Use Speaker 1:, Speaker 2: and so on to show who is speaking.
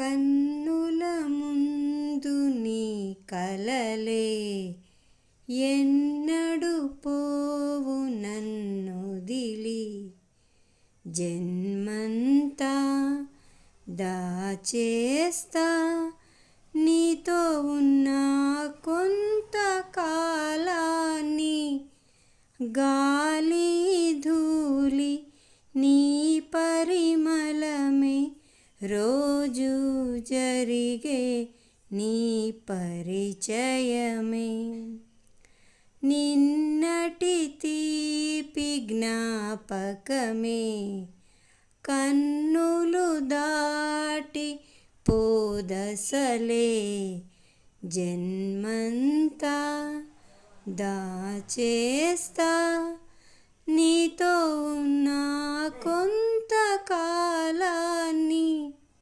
Speaker 1: కన్నుల ముందు నీ కలలే ఎన్నడు పోవు నన్నొదిలి, జన్మంతా దాచేస్తా నీతో ఉన్న కొంతకాలాన్ని. గాలి ధూళి నీ పరిమళమే రోజు జరిగే నీ పరిచయమే. నిన్నటి తీపి జ్ఞాపకమే కన్నులు దాటి పోదసలే, జన్మంతా దాచేస్తా నీతో ఉన్న కొంతకాలాన్ని.